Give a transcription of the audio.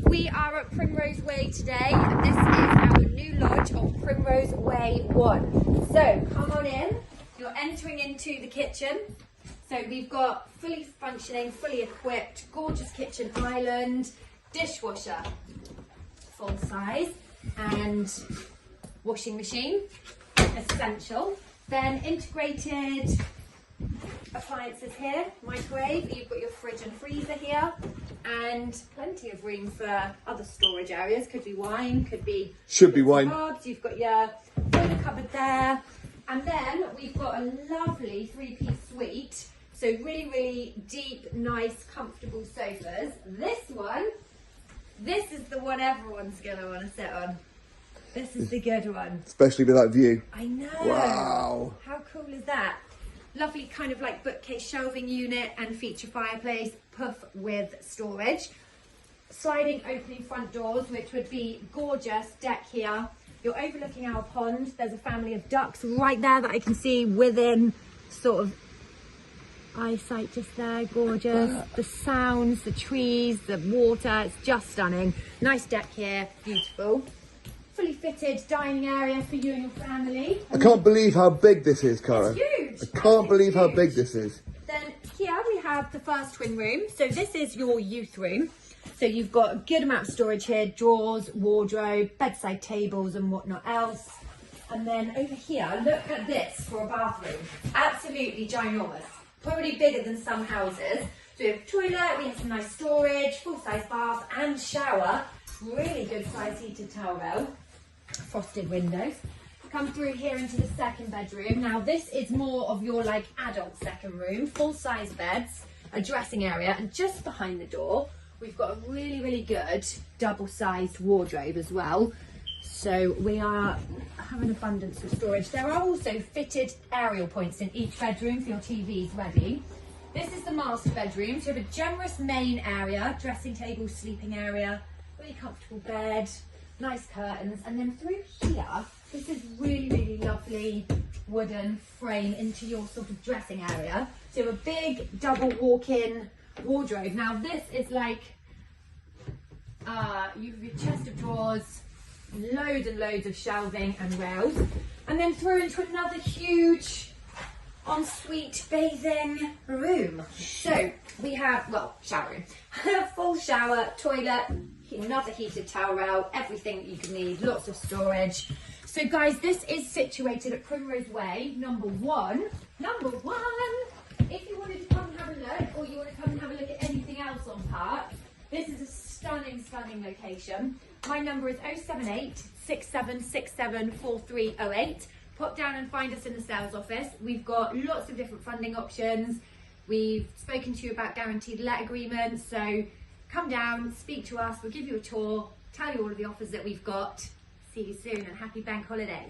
We are at Primrose Way today, and this is our new lodge of Primrose Way 1. So come on in, you're entering into the kitchen. So we've got fully functioning, fully equipped, gorgeous kitchen island, dishwasher, full size, and washing machine, essential. Then integrated appliances here, microwave, you've got your fridge and freezer here, and plenty of room for other storage areas. Could be wine, could be... Should be wine. Herbs. You've got your soda cupboard there. And then we've got a lovely three-piece suite. So really, really deep, nice, comfortable sofas. This is the one everyone's going to want to sit on. This is the good one. Especially with that view. I know. Wow. How cool is that? Lovely kind of like bookcase shelving unit and feature fireplace, puff with storage. Sliding opening front doors, which would be gorgeous. Deck here. You're overlooking our pond. There's a family of ducks right there that I can see within sort of eyesight just there. Gorgeous. The sounds, the trees, the water. It's just stunning. Nice deck here. Beautiful. Fully fitted dining area for you and your family. I can't believe how big this is, Cara. It's huge. I can't believe how big this is. Then here we have the first twin room. So this is your youth room. So you've got a good amount of storage here, drawers, wardrobe, bedside tables and whatnot else. And then over here, look at this for a bathroom. Absolutely ginormous. Probably bigger than some houses. So we have a toilet, we have some nice storage, full-size bath and shower. Really good size heated towel rail. Frosted windows. Come through here into the second bedroom. Now this is more of your like adult second room, full size beds, a dressing area, and just behind the door we've got a really, really good double sized wardrobe as well. So we have an abundance of storage. There are also fitted aerial points in each bedroom for your TVs ready. This is the master bedroom. So you have a generous main area, dressing table, sleeping area, really comfortable bed, nice curtains, and then through here, this is really, really lovely wooden frame into your sort of dressing area. So you have a big double walk-in wardrobe. Now this is like, you have your chest of drawers, loads and loads of shelving and rails, and then through into another huge ensuite bathing room. So we have, well, shower room, full shower, toilet, another heated towel rail, everything that you can need, lots of storage. So guys, this is situated at Primrose Way, number one. If you wanted to come and have a look, or you want to come and have a look at anything else on Park, this is a stunning, stunning location. My number is 078 6767 4308. Pop down and find us in the sales office. We've got lots of different funding options. We've spoken to you about guaranteed let agreements, so come down, speak to us, we'll give you a tour, tell you all of the offers that we've got. See you soon and happy bank holiday.